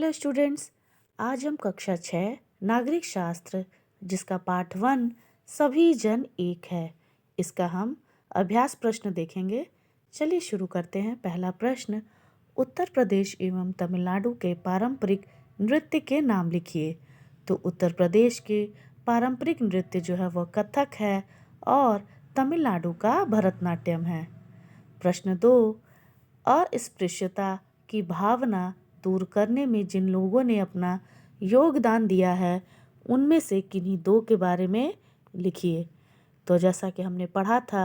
Hello students. आज हम कक्षा 6 नागरिक शास्त्र जिसका पाठ 1 सभी जन एक है, इसका हम अभ्यास प्रश्न देखेंगे। चलिए शुरू करते हैं। पहला प्रश्न, उत्तर प्रदेश एवं तमिलनाडु के पारंपरिक नृत्य के नाम लिखिए। तो उत्तर प्रदेश के पारंपरिक नृत्य जो है वह कथक है और तमिलनाडु का भरतनाट्यम है। प्रश्न 2, अस्पृश्यता की भावना दूर करने में जिन लोगों ने अपना योगदान दिया है उनमें से किन्हीं दो के बारे में लिखिए। तो जैसा कि हमने पढ़ा था,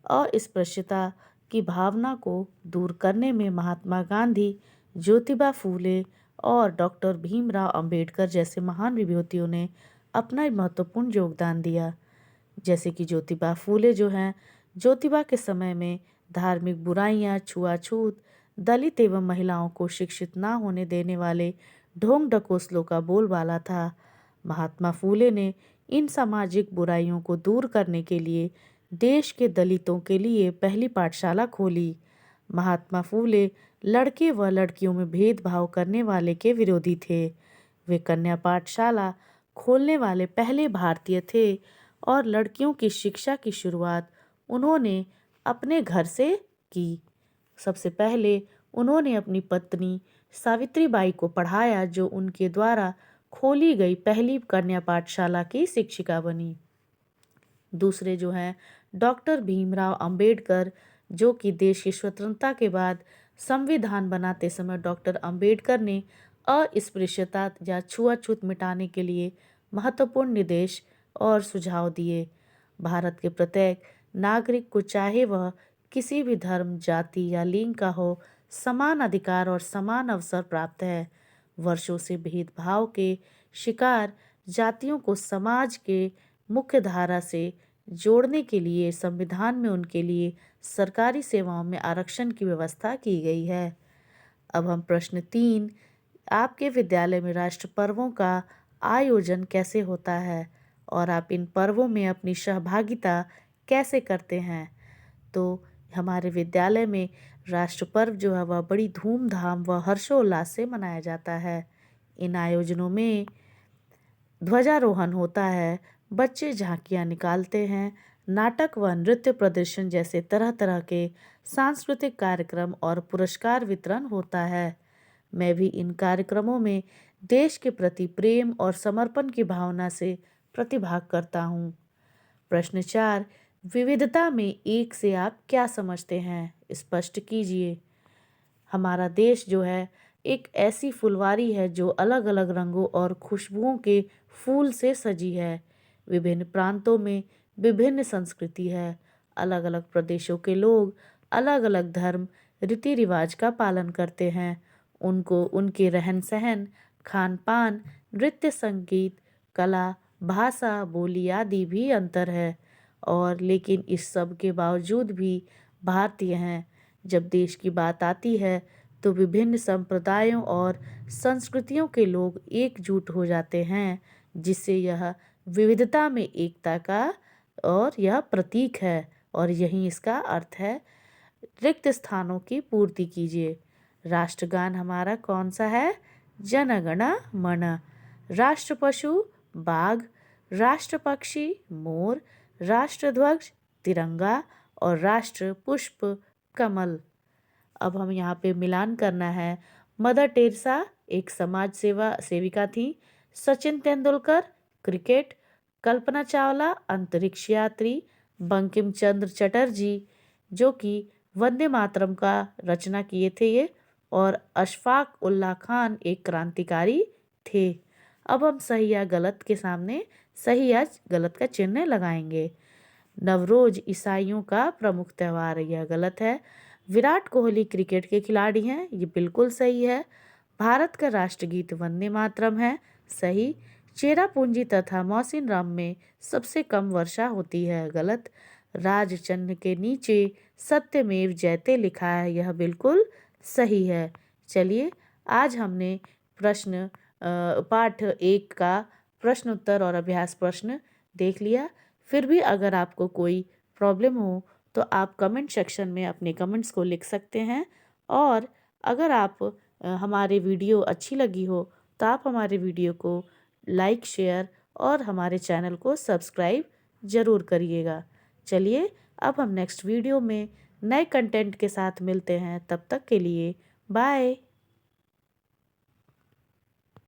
अस्पृश्यता की भावना को दूर करने में महात्मा गांधी, ज्योतिबा फूले और डॉक्टर भीमराव अंबेडकर जैसे महान विभूतियों ने अपना महत्वपूर्ण योगदान दिया। जैसे कि ज्योतिबा फूले जो हैं, ज्योतिबा के समय में धार्मिक बुराइयां, छुआछूत, दलित एवं महिलाओं को शिक्षित ना होने देने वाले ढोंग ढकोसलों का बोलबाला था। महात्मा फूले ने इन सामाजिक बुराइयों को दूर करने के लिए देश के दलितों के लिए पहली पाठशाला खोली। महात्मा फूले लड़के व लड़कियों में भेदभाव करने वाले के विरोधी थे। वे कन्या पाठशाला खोलने वाले पहले भारतीय थे और लड़कियों की शिक्षा की शुरुआत उन्होंने अपने घर से की। सबसे पहले उन्होंने अपनी पत्नी सावित्रीबाई को पढ़ाया, जो उनके द्वारा खोली गई पहली कन्या पाठशाला की शिक्षिका बनी। दूसरे जो हैं डॉक्टर भीमराव अंबेडकर, जो कि देश की स्वतंत्रता के बाद संविधान बनाते समय डॉक्टर अंबेडकर ने अस्पृश्यता या छुआछूत मिटाने के लिए महत्वपूर्ण निर्देश और सुझाव दिए। भारत के प्रत्येक नागरिक को, चाहे वह किसी भी धर्म, जाति या लिंग का हो, समान अधिकार और समान अवसर प्राप्त है। वर्षों से भेदभाव के शिकार जातियों को समाज के मुख्य धारा से जोड़ने के लिए संविधान में उनके लिए सरकारी सेवाओं में आरक्षण की व्यवस्था की गई है। अब हम प्रश्न 3, आपके विद्यालय में राष्ट्र पर्वों का आयोजन कैसे होता है और आप इन पर्वों में अपनी सहभागिता कैसे करते हैं। तो हमारे विद्यालय में राष्ट्र पर्व जो है वह बड़ी धूमधाम व हर्षोल्लास से मनाया जाता है। इन आयोजनों में ध्वजारोहण होता है, बच्चे झांकियाँ निकालते हैं, नाटक व नृत्य प्रदर्शन जैसे तरह तरह के सांस्कृतिक कार्यक्रम और पुरस्कार वितरण होता है। मैं भी इन कार्यक्रमों में देश के प्रति प्रेम और समर्पण की भावना से प्रतिभाग करता हूँ। प्रश्न 4, विविधता में एक से आप क्या समझते हैं, स्पष्ट कीजिए। हमारा देश जो है एक ऐसी फुलवारी है जो अलग अलग रंगों और खुशबुओं के फूल से सजी है। विभिन्न प्रांतों में विभिन्न संस्कृति है। अलग अलग प्रदेशों के लोग अलग अलग धर्म, रीति रिवाज का पालन करते हैं। उनको उनके रहन सहन, खान पान, नृत्य, संगीत, कला, भाषा, बोली आदि भी अंतर है, और लेकिन इस सब के बावजूद भी भारतीय हैं। जब देश की बात आती है तो विभिन्न संप्रदायों और संस्कृतियों के लोग एकजुट हो जाते हैं, जिससे यह विविधता में एकता का और यह प्रतीक है, और यही इसका अर्थ है। रिक्त स्थानों की पूर्ति कीजिए। राष्ट्रगान हमारा कौन सा है? जन गण मन। राष्ट्र पशु बाघ, राष्ट्र पक्षी मोर, राष्ट्र ध्वज तिरंगा और राष्ट्र पुष्प कमल। अब हम यहाँ पे मिलान करना है। मदर टेरेसा एक समाज सेविका थी। सचिन तेंदुलकर क्रिकेट, कल्पना चावला अंतरिक्ष यात्री, बंकिम चंद्र चटर्जी जो कि वंदे मातरम का रचना किए थे ये, और अशफाक उल्लाह खान एक क्रांतिकारी थे। अब हम सही या गलत के सामने सही या गलत का चिन्ह लगाएंगे। नवरोज ईसाइयों का प्रमुख त्यौहार है, यह गलत है। विराट कोहली क्रिकेट के खिलाड़ी हैं, ये बिल्कुल सही है। भारत का राष्ट्रगीत वंदे मातरम है, सही। चेरापूंजी तथा मौसिनराम में सबसे कम वर्षा होती है, गलत। राज चिन्ह के नीचे सत्यमेव जयते लिखा है, यह बिल्कुल सही है। चलिए, आज हमने पाठ 1 का प्रश्न उत्तर और अभ्यास प्रश्न देख लिया। फिर भी अगर आपको कोई प्रॉब्लम हो तो आप कमेंट सेक्शन में अपने कमेंट्स को लिख सकते हैं, और अगर आप हमारी वीडियो अच्छी लगी हो तो आप हमारे वीडियो को लाइक, शेयर और हमारे चैनल को सब्सक्राइब ज़रूर करिएगा। चलिए अब हम नेक्स्ट वीडियो में नए कंटेंट के साथ मिलते हैं। तब तक के लिए बाय।